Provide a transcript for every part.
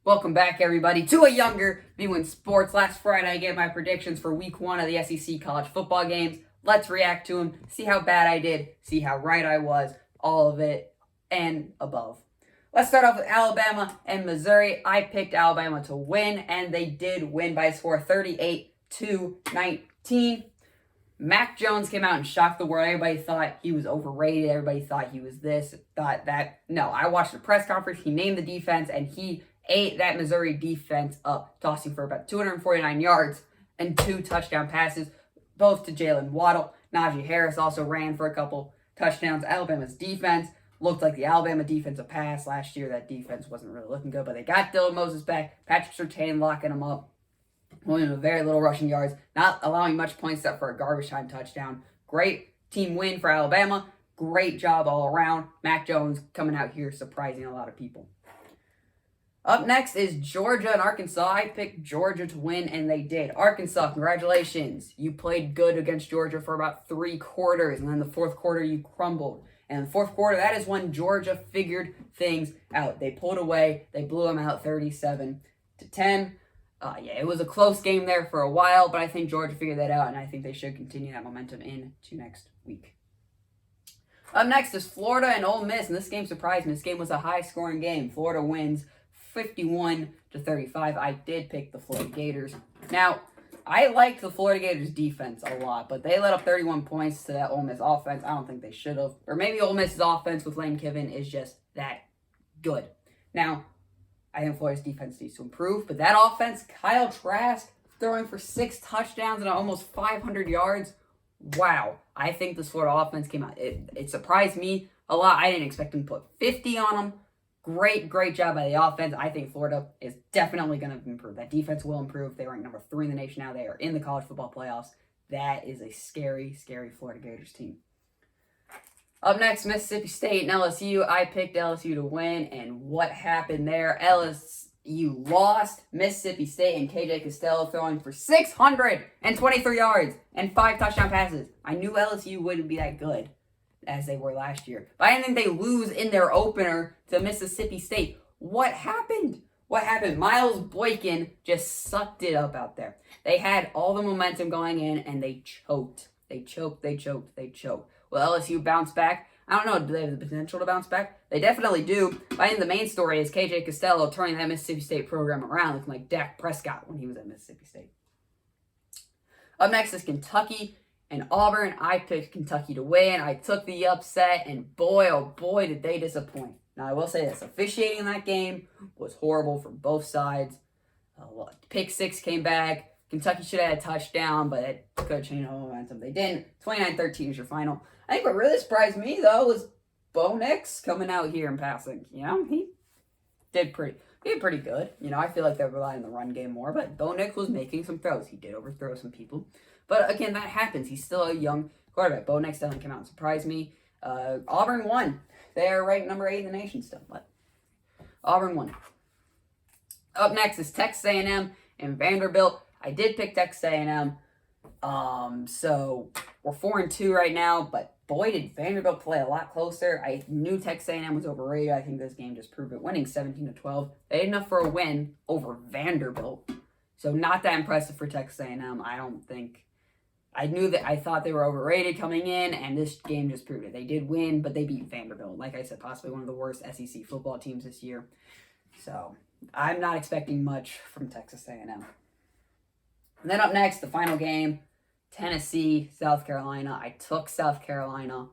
Welcome back, everybody, to a younger View Sports. Last Friday, I gave my predictions for Week 1 of the SEC college football games. Let's react to them, see how bad I did, see how right I was, all of it, and above. Let's start off with Alabama and Missouri. I picked Alabama to win, and they did win by a score of 38-19. Mac Jones came out and shocked the world. Everybody thought he was overrated. Everybody thought he was this, thought that. No, I watched the press conference. He named the defense, and he ate that Missouri defense up, tossing for about 249 yards and 2 touchdown passes, both to Jalen Waddle. Najee Harris also ran for a couple touchdowns. Alabama's defense looked like the Alabama defensive pass last year. That defense wasn't really looking good, but they got Dylan Moses back. Patrick Surtain locking him up. Only with very little rushing yards, not allowing much points except for a garbage time touchdown. Great team win for Alabama. Great job all around. Mac Jones coming out here surprising a lot of people. Up next is Georgia and Arkansas. I picked Georgia to win, and they did. Arkansas, congratulations. You played good against Georgia for about 3 quarters, and then the fourth quarter you crumbled. And in the fourth quarter, that is when Georgia figured things out. They pulled away. They blew them out 37-10. It was a close game there for a while, but I think Georgia figured that out, and I think they should continue that momentum into next week. Up next is Florida and Ole Miss, and this game surprised me. This game was a high-scoring game. Florida wins 51-35. I did pick the Florida Gators. Now, I like the Florida Gators defense a lot, but they let up 31 points to that Ole Miss offense. I don't think they should have. Or maybe Ole Miss's offense with Lane Kiffin is just that good. Now, I think Florida's defense needs to improve, but that offense, Kyle Trask throwing for 6 touchdowns and almost 500 yards. Wow. I think this Florida offense came out. It surprised me a lot. I didn't expect them to put 50 on them. Great job by the offense. I think Florida is definitely going to improve. That defense will improve. They rank number 3 in the nation now. They are in the college football playoffs. That is a scary Florida Gators team. Up next, Mississippi State and LSU. I picked LSU to win, and what happened there? LSU lost. Mississippi State and KJ Costello throwing for 623 yards and 5 touchdown passes. I knew LSU wouldn't be that good as they were last year, but I didn't think they lose in their opener to Mississippi State. What happened? Miles Boykin just sucked it up out there. They had all the momentum going in, and they choked. They choked. Will LSU bounce back? I don't know. Do they have the potential to bounce back? They definitely do. But I think the main story is KJ Costello turning that Mississippi State program around, looking like Dak Prescott when he was at Mississippi State. Up next is Kentucky and Auburn. I picked Kentucky to win. I took the upset, and boy, oh boy, did they disappoint. Now, I will say this. Officiating in that game was horrible from both sides. Pick 6 came back. Kentucky should have had a touchdown, but it could have changed the momentum. They didn't. 29-13 is your final. I think what really surprised me, though, was Bo Nix coming out here and passing. He did pretty good. I feel like they rely on the run game more, but Bo Nix was making some throws. He did overthrow some people. But again, that happens. He's still a young quarterback. Bo Nix definitely came out and surprised me. Auburn won. They are ranked number 8 in the nation still, but Auburn won. Up next is Texas A&M and Vanderbilt. I did pick Texas A&M. So we're 4-2 right now, but boy, did Vanderbilt play a lot closer. I knew Texas A&M was overrated. I think this game just proved it. Winning 17-12. They had enough for a win over Vanderbilt. So not that impressive for Texas A&M. I thought they were overrated coming in, and this game just proved it. They did win, but they beat Vanderbilt. Like I said, possibly one of the worst SEC football teams this year. So I'm not expecting much from Texas A&M. And then up next, the final game, Tennessee, South Carolina. I took South Carolina,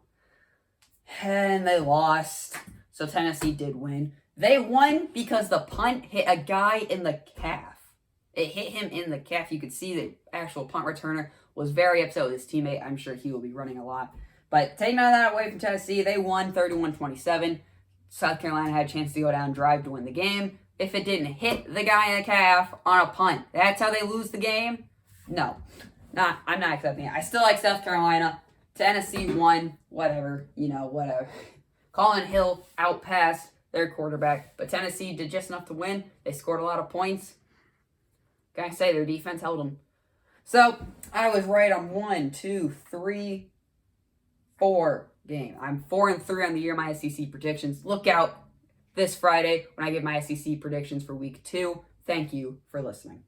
and they lost. So Tennessee did win. They won because the punt hit a guy in the calf. It hit him in the calf. You could see the actual punt returner was very upset with his teammate. I'm sure he will be running a lot. But taking none of that away from Tennessee, they won 31-27. South Carolina had a chance to go down, drive to win the game. If it didn't hit the guy in the calf on a punt, that's how they lose the game? No. I'm not accepting it. I still like South Carolina. Tennessee won. Whatever. Colin Hill outpassed their quarterback, but Tennessee did just enough to win. They scored a lot of points. Can I say their defense held them? So, I was right on 1, 2, 3, 4 game. I'm 4-3 on the year, my SEC predictions. Look out this Friday when I give my SEC predictions for week 2. Thank you for listening.